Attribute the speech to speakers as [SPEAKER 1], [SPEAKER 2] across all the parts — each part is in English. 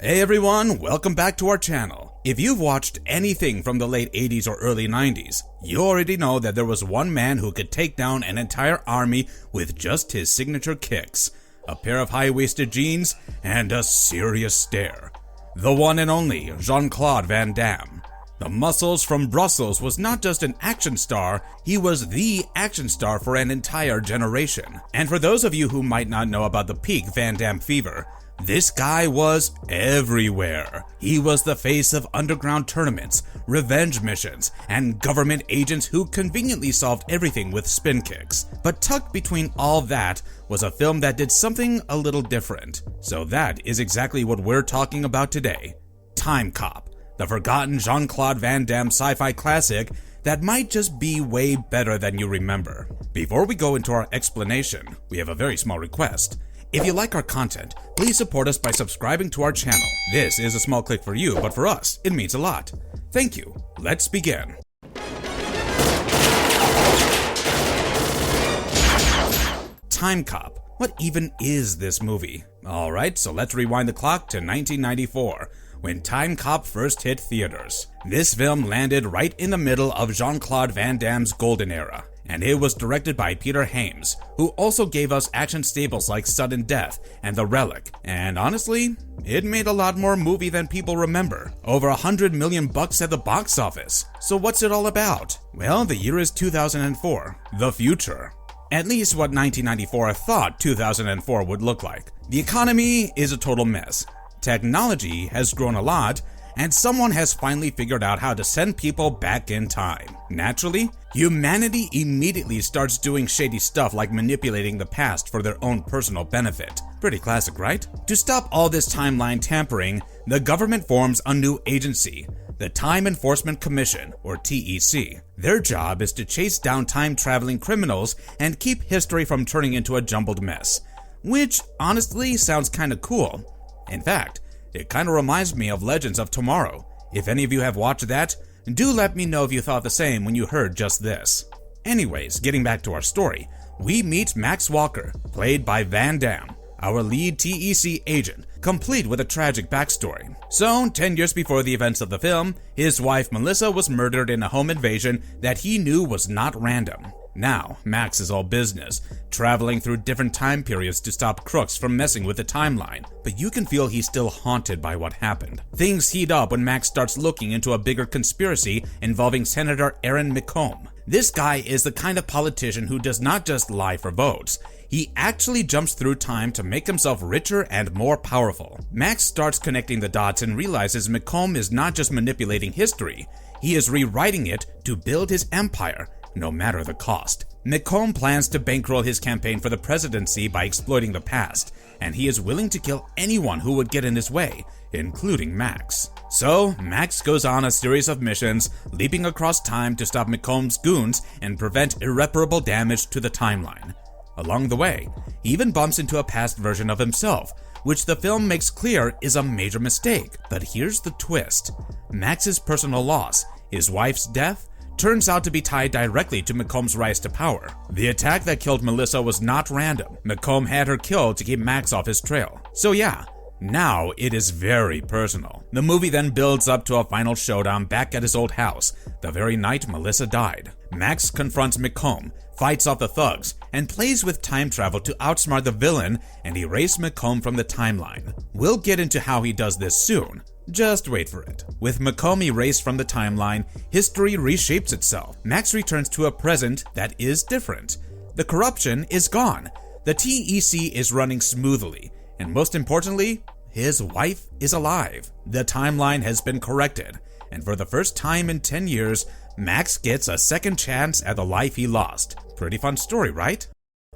[SPEAKER 1] Hey everyone, welcome back to our channel. If you've watched anything from the late 80s or early 90s, you already know that there was one man who could take down an entire army with just his signature kicks, a pair of high-waisted jeans, and a serious stare. The one and only Jean-Claude Van Damme. The Muscles from Brussels was not just an action star, he was the action star for an entire generation. And for those of you who might not know about the peak Van Damme fever, this guy was everywhere. He was the face of underground tournaments, revenge missions, and government agents who conveniently solved everything with spin kicks. But tucked between all that was a film that did something a little different. So that is exactly what we're talking about today. Timecop, the forgotten Jean-Claude Van Damme sci-fi classic that might just be way better than you remember. Before we go into our explanation, we have a very small request. If you like our content, please support us by subscribing to our channel. This is a small click for you, but for us, it means a lot. Thank you. Let's begin. Timecop. What even is this movie? Alright, so let's rewind the clock to 1994, when Timecop first hit theaters. This film landed right in the middle of Jean-Claude Van Damme's golden era, and it was directed by Peter Hames, who also gave us action staples like Sudden Death and The Relic, and honestly, it made a lot more movie than people remember. Over $100 million at the box office. So what's it all about? Well, the year is 2004, the future. At least what 1994 thought 2004 would look like. The economy is a total mess. Technology has grown a lot, and someone has finally figured out how to send people back in time. Naturally, humanity immediately starts doing shady stuff like manipulating the past for their own personal benefit. Pretty classic, right? To stop all this timeline tampering, the government forms a new agency, the Time Enforcement Commission, or TEC. Their job is to chase down time-traveling criminals and keep history from turning into a jumbled mess. Which, honestly, sounds kinda cool. In fact, it kinda reminds me of Legends of Tomorrow. If any of you have watched that, do let me know if you thought the same when you heard just this. Anyways, getting back to our story, we meet Max Walker, played by Van Damme, our lead TEC agent, complete with a tragic backstory. So, 10 years before the events of the film, his wife Melissa was murdered in a home invasion that he knew was not random. Now, Max is all business, traveling through different time periods to stop crooks from messing with the timeline, but you can feel he's still haunted by what happened. Things heat up when Max starts looking into a bigger conspiracy involving Senator Aaron McComb. This guy is the kind of politician who does not just lie for votes. He actually jumps through time to make himself richer and more powerful. Max starts connecting the dots and realizes McComb is not just manipulating history, he is rewriting it to build his empire, no matter the cost. McComb plans to bankroll his campaign for the presidency by exploiting the past, and he is willing to kill anyone who would get in his way, including Max. So, Max goes on a series of missions, leaping across time to stop McComb's goons and prevent irreparable damage to the timeline. Along the way, he even bumps into a past version of himself, which the film makes clear is a major mistake. But here's the twist. Max's personal loss, his wife's death, turns out to be tied directly to McComb's rise to power. The attack that killed Melissa was not random. McComb had her killed to keep Max off his trail. So yeah, now it is very personal. The movie then builds up to a final showdown back at his old house, the very night Melissa died. Max confronts McComb, fights off the thugs, and plays with time travel to outsmart the villain and erase McComb from the timeline. We'll get into how he does this soon. Just wait for it. With McComb erased from the timeline, history reshapes itself. Max returns to a present that is different. The corruption is gone. The TEC is running smoothly. And most importantly, his wife is alive. The timeline has been corrected. And for the first time in 10 years, Max gets a second chance at the life he lost. Pretty fun story, right?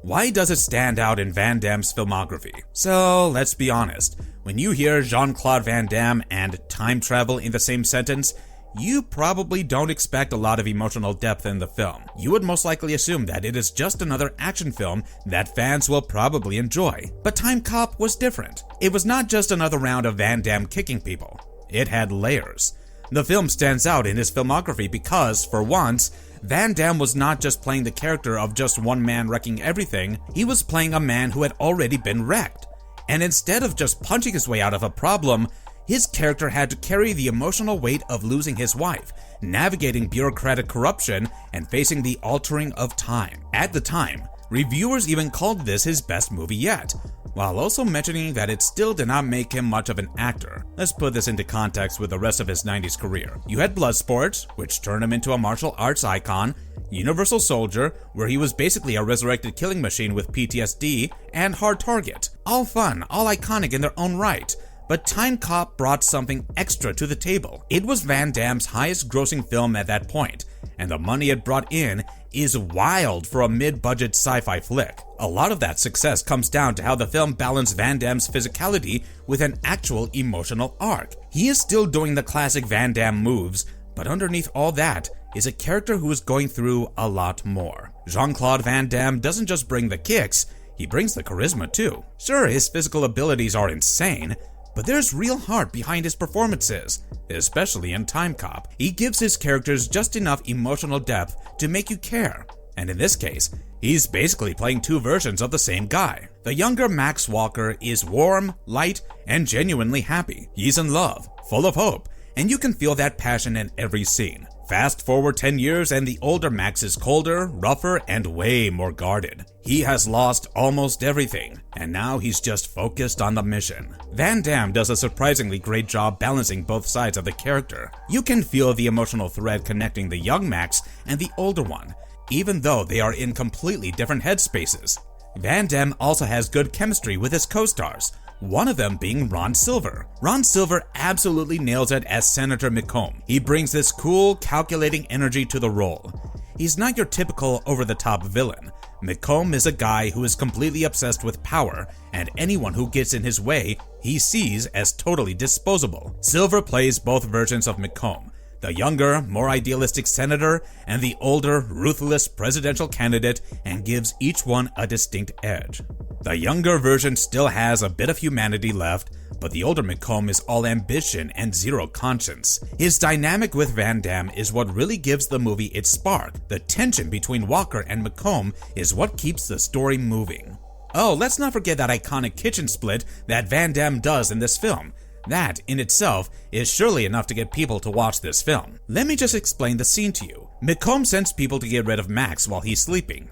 [SPEAKER 1] Why does it stand out in Van Damme's filmography? So, let's be honest. When you hear Jean-Claude Van Damme and time travel in the same sentence, you probably don't expect a lot of emotional depth in the film. You would most likely assume that it is just another action film that fans will probably enjoy. But Timecop was different. It was not just another round of Van Damme kicking people. It had layers. The film stands out in his filmography because, for once, Van Damme was not just playing the character of just one man wrecking everything, he was playing a man who had already been wrecked. And instead of just punching his way out of a problem, His character had to carry the emotional weight of losing his wife, navigating bureaucratic corruption, and facing the altering of time. At the time, reviewers even called this his best movie yet, while also mentioning that it still did not make him much of an actor. Let's put this into context with the rest of his 90s career. You had Bloodsport, which turned him into a martial arts icon, Universal Soldier, where he was basically a resurrected killing machine with PTSD, and Hard Target. All fun, all iconic in their own right. But Timecop brought something extra to the table. It was Van Damme's highest grossing film at that point, and the money it brought in is wild for a mid-budget sci-fi flick. A lot of that success comes down to how the film balanced Van Damme's physicality with an actual emotional arc. He is still doing the classic Van Damme moves, but underneath all that is a character who is going through a lot more. Jean-Claude Van Damme doesn't just bring the kicks, he brings the charisma too. Sure, his physical abilities are insane, but there's real heart behind his performances, especially in Timecop. He gives his characters just enough emotional depth to make you care, and in this case, he's basically playing two versions of the same guy. The younger Max Walker is warm, light, and genuinely happy. He's in love, full of hope, and you can feel that passion in every scene. Fast forward 10 years and the older Max is colder, rougher, and way more guarded. He has lost almost everything, and now he's just focused on the mission. Van Damme does a surprisingly great job balancing both sides of the character. You can feel the emotional thread connecting the young Max and the older one, even though they are in completely different headspaces. Van Damme also has good chemistry with his co-stars, one of them being Ron Silver. Ron Silver absolutely nails it as Senator McComb. He brings this cool, calculating energy to the role. He's not your typical over-the-top villain. McComb is a guy who is completely obsessed with power, and anyone who gets in his way, he sees as totally disposable. Silver plays both versions of McComb, the younger, more idealistic senator, and the older, ruthless presidential candidate, and gives each one a distinct edge. The younger version still has a bit of humanity left, but the older McComb is all ambition and zero conscience. His dynamic with Van Damme is what really gives the movie its spark. The tension between Walker and McComb is what keeps the story moving. Oh, let's not forget that iconic kitchen split that Van Damme does in this film. That, in itself, is surely enough to get people to watch this film. Let me just explain the scene to you. McComb sends people to get rid of Max while he's sleeping.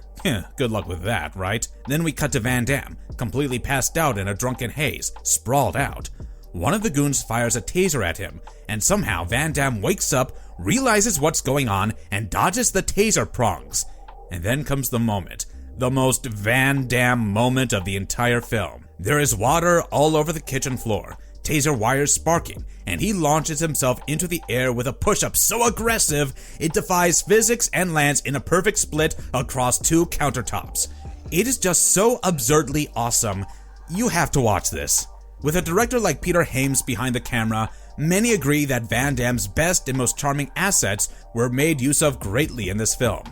[SPEAKER 1] Good luck with that, right? Then we cut to Van Damme, completely passed out in a drunken haze, sprawled out. One of the goons fires a taser at him, and somehow Van Damme wakes up, realizes what's going on, and dodges the taser prongs. And then comes the moment. The most Van Damme moment of the entire film. There is water all over the kitchen floor, taser wires sparking, and he launches himself into the air with a push-up so aggressive it defies physics and lands in a perfect split across two countertops. It is just so absurdly awesome. You have to watch this. With a director like Peter Hames behind the camera, many agree that Van Damme's best and most charming assets were made use of greatly in this film.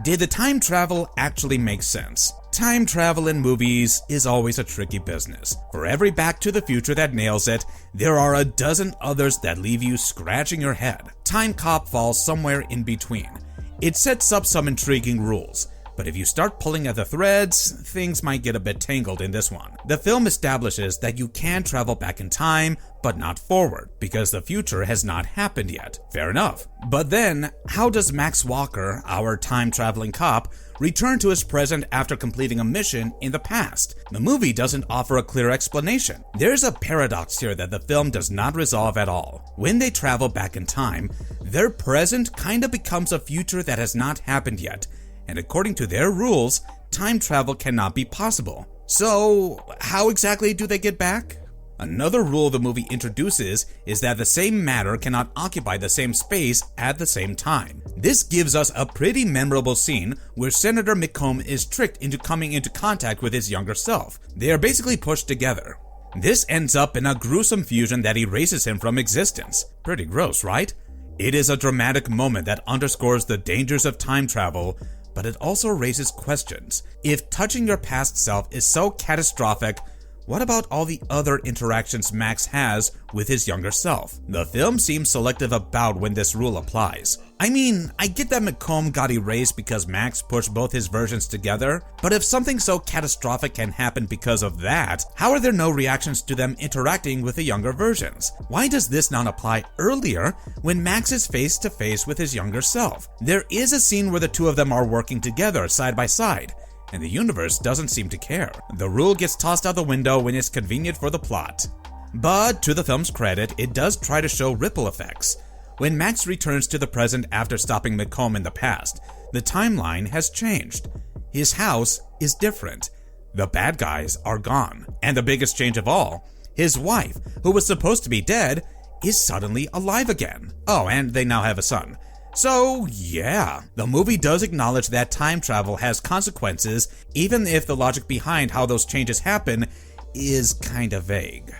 [SPEAKER 1] Did the time travel actually make sense? Time travel in movies is always a tricky business. For every Back to the Future that nails it, there are a dozen others that leave you scratching your head. Timecop falls somewhere in between. It sets up some intriguing rules, but if you start pulling at the threads, things might get a bit tangled in this one. The film establishes that you can travel back in time, but not forward, because the future has not happened yet. Fair enough. But then, how does Max Walker, our time-traveling cop, return to his present after completing a mission in the past? The movie doesn't offer a clear explanation. There's a paradox here that the film does not resolve at all. When they travel back in time, their present kinda becomes a future that has not happened yet, and according to their rules, time travel cannot be possible. So, how exactly do they get back? Another rule the movie introduces is that the same matter cannot occupy the same space at the same time. This gives us a pretty memorable scene where Senator McComb is tricked into coming into contact with his younger self. They are basically pushed together. This ends up in a gruesome fusion that erases him from existence. Pretty gross, right? It is a dramatic moment that underscores the dangers of time travel, but it also raises questions. If touching your past self is so catastrophic, What about all the other interactions Max has with his younger self? The film seems selective about when this rule applies. I mean, I get that McComb got erased because Max pushed both his versions together, but if something so catastrophic can happen because of that, how are there no reactions to them interacting with the younger versions? Why does this not apply earlier when Max is face to face with his younger self? There is a scene where the two of them are working together side by side, and the universe doesn't seem to care. The rule gets tossed out the window when it's convenient for the plot. But to the film's credit, it does try to show ripple effects. When Max returns to the present after stopping McComb in the past, the timeline has changed. His house is different. The bad guys are gone. And the biggest change of all, his wife, who was supposed to be dead, is suddenly alive again. Oh, and they now have a son. So, yeah, the movie does acknowledge that time travel has consequences, even if the logic behind how those changes happen is kinda vague.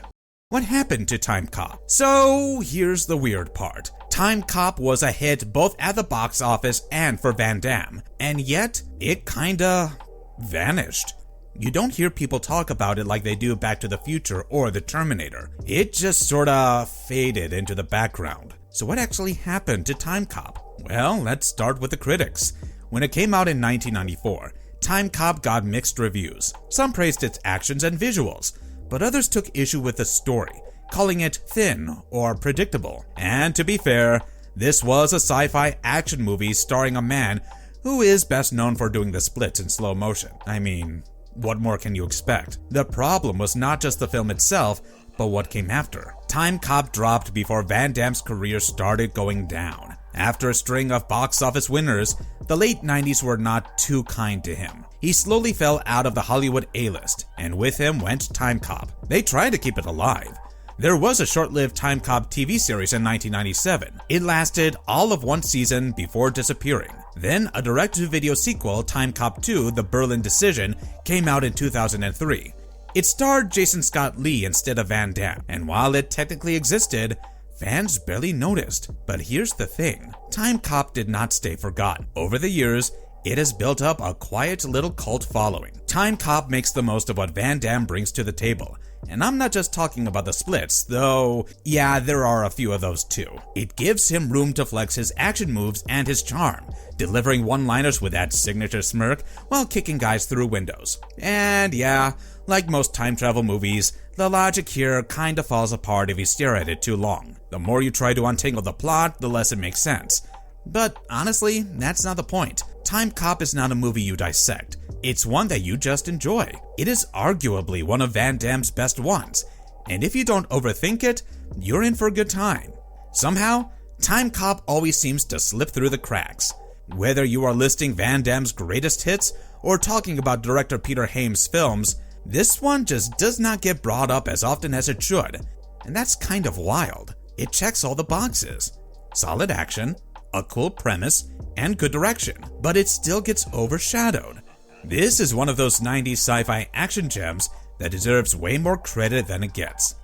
[SPEAKER 1] What happened to Timecop? So, here's the weird part. Timecop was a hit both at the box office and for Van Damme, and yet it kinda vanished. You don't hear people talk about it like they do Back to the Future or The Terminator. It just sorta faded into the background. So what actually happened to Timecop? Well, let's start with the critics. When it came out in 1994, Timecop got mixed reviews. Some praised its actions and visuals, but others took issue with the story, calling it thin or predictable. And to be fair, this was a sci-fi action movie starring a man who is best known for doing the splits in slow motion. I mean, what more can you expect? The problem was not just the film itself, but what came after. Timecop dropped before Van Damme's career started going down. After a string of box office winners, the late 90s were not too kind to him. He slowly fell out of the Hollywood A-list, and with him went Timecop. They tried to keep it alive. There was a short-lived Timecop TV series in 1997. It lasted all of one season before disappearing. Then a direct-to-video sequel, Timecop 2: The Berlin Decision, came out in 2003. It starred Jason Scott Lee instead of Van Damme, and while it technically existed, fans barely noticed. But here's the thing, Timecop did not stay forgotten. Over the years, it has built up a quiet little cult following. Timecop makes the most of what Van Damme brings to the table. And I'm not just talking about the splits, though, yeah, there are a few of those too. It gives him room to flex his action moves and his charm, delivering one-liners with that signature smirk while kicking guys through windows. And yeah, like most time travel movies, the logic here kinda falls apart if you stare at it too long. The more you try to untangle the plot, the less it makes sense. But honestly, that's not the point. Timecop is not a movie you dissect. It's one that you just enjoy. It is arguably one of Van Damme's best ones, and if you don't overthink it, you're in for a good time. Somehow, Timecop always seems to slip through the cracks. Whether you are listing Van Damme's greatest hits or talking about director Peter Haim's films, this one just does not get brought up as often as it should, and that's kind of wild. It checks all the boxes. Solid action, a cool premise, and good direction, but it still gets overshadowed. This is one of those 90s sci-fi action gems that deserves way more credit than it gets.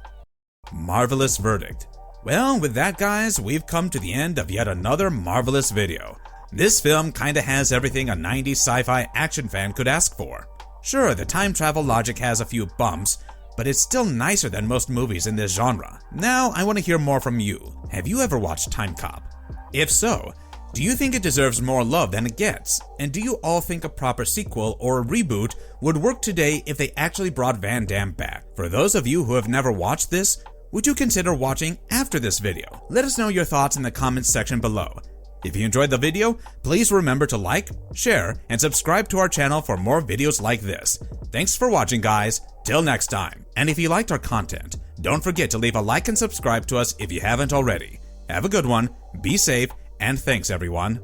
[SPEAKER 1] Marvelous verdict. Well, with that guys, we've come to the end of yet another marvelous video. This film kinda has everything a 90s sci-fi action fan could ask for. Sure, the time travel logic has a few bumps, but it's still nicer than most movies in this genre. Now, I want to hear more from you. Have you ever watched Timecop? If so, do you think it deserves more love than it gets? And do you all think a proper sequel or a reboot would work today if they actually brought Van Damme back? For those of you who have never watched this, would you consider watching after this video? Let us know your thoughts in the comments section below. If you enjoyed the video, please remember to like, share, and subscribe to our channel for more videos like this. Thanks for watching guys, till next time. And if you liked our content, don't forget to leave a like and subscribe to us if you haven't already. Have a good one, be safe, and thanks everyone.